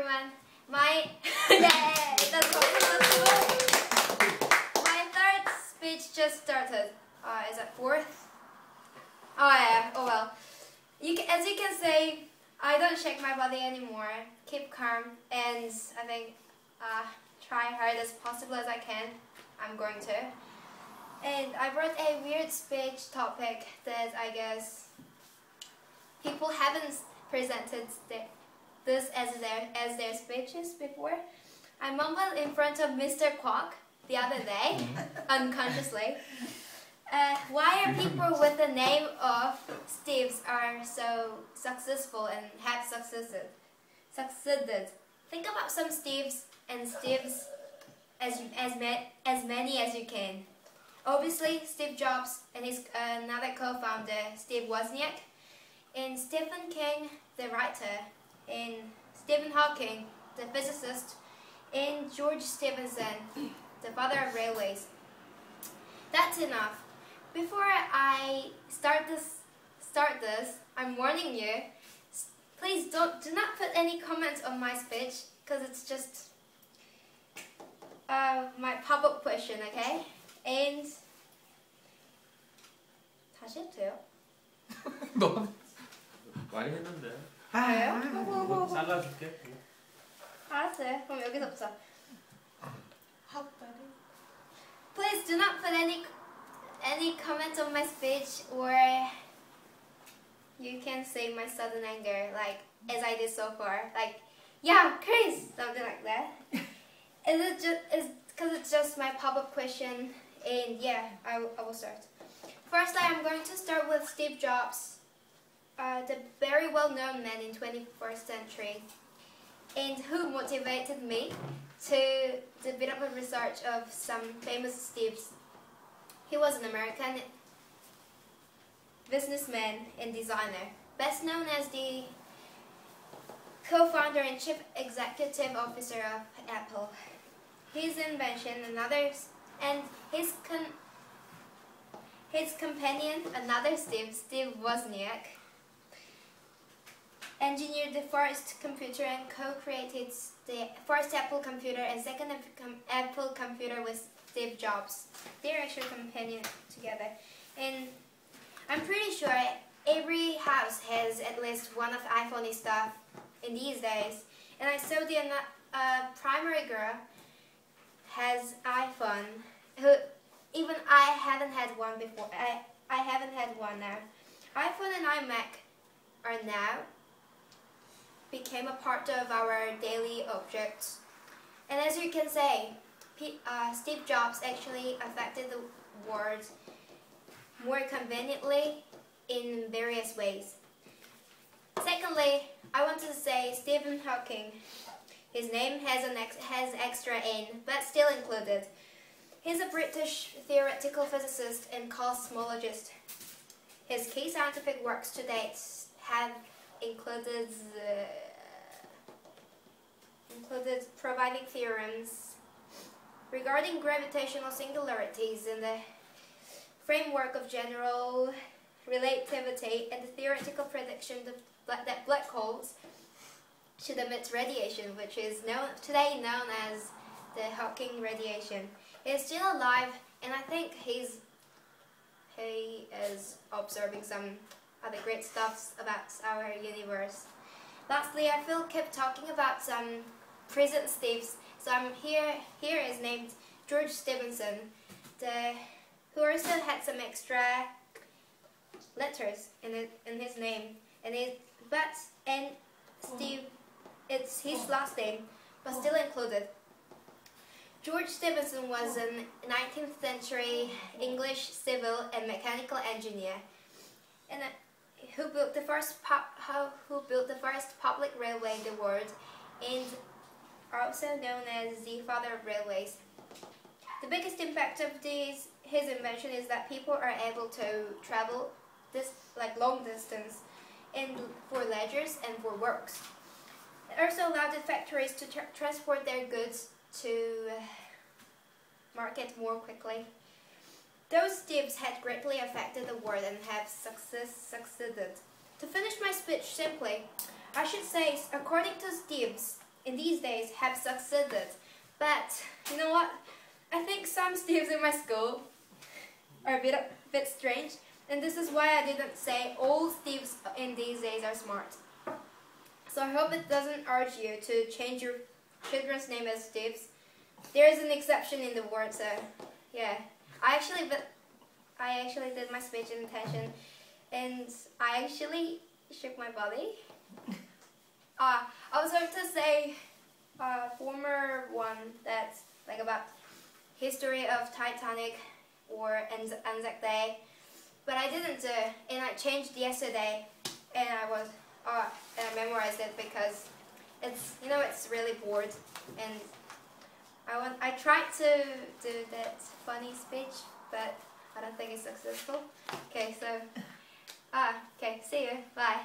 everyone. My yay! That's awesome. My third speech just started. Is it fourth? Oh yeah. Oh well. As you can see, I don't shake my body anymore. Keep calm, and I think try hard as possible as I can. I'm going to. And I brought a weird speech topic that I guess people haven't presented this as their speeches before. I mumbled in front of Mr. Quack the other day, unconsciously. Why are people with the name of Steves are so successful and have succeeded? Think about some Steves and Steves as many as you can. Obviously, Steve Jobs and his another co-founder, Steve Wozniak, and Stephen King, the writer, and Stephen Hawking, the physicist, and George Stephenson, the father of railways. That's enough. Before I start this, I'm warning you. Please do not put any comments on my speech because it's just my pop-up question, okay? And 다시 해도 너 많이 했는데. 돼요? 잘라줄게. 알았어요. 그럼 여기서부터. Please do not put any comments on my speech, or you can say my sudden anger, like as I did so far, like yeah, Chris, something like that. And it's because it's just my pop-up question, and yeah, I will start. First, I am going to start with Steve Jobs, the very well-known man in 21st century, and who motivated me to do a bit of a research of some famous Steves. He was an American businessman and designer, best known as the co-founder and chief executive officer of Apple. His invention and others, and his companion, another Steve Wozniak, engineered the first computer and co-created the first Apple computer and second Apple computer with Steve Jobs. They're actually companions together. And I'm pretty sure every house has at least one of iPhone stuff in these days. And I saw the primary girl has iPhone. Even I haven't had one before. I haven't had one now. iPhone and iMac are now became a part of our daily objects. And as you can say, Steve Jobs actually affected the world more conveniently in various ways. Secondly, I want to say Stephen Hawking. His name has extra N, but still included. He's a British theoretical physicist and cosmologist. His key scientific works to date have included providing theorems regarding gravitational singularities in the framework of general relativity and the theoretical prediction that black holes should emit radiation, which is today known as the Hawking radiation. He is still alive, and I think he is observing some other great stuff about our universe. Lastly, I feel kept talking about some present Steves, so here is named George Stephenson, who also had some extra letters in his name, and Steve, it's his last name, but still included. George Stephenson was a 19th century English civil and mechanical engineer, and who built the first public railway in the world, and also known as the father of railways. The biggest impact of his invention is that people are able to travel long distance and for leisures and for works. It also allowed the factories to transport their goods to market more quickly. Those Steves had greatly affected the world and have succeeded. To finish my speech simply, I should say, according to Steves, in these days have succeeded. But you know what? I think some Steves in my school are a bit strange, and this is why I didn't say all Steves in these days are smart. So I hope it doesn't urge you to change your children's name as Steves. There is an exception in the word, so yeah. I actually did my speech in attention, and I actually shook my body. I was going to say a former one that's like about history of Titanic or Anzac Day, but I didn't do it, and I changed yesterday, and I memorized it because it's really bored, and I tried to do that funny speech, but I don't think it's successful. Okay, so okay, see you, bye.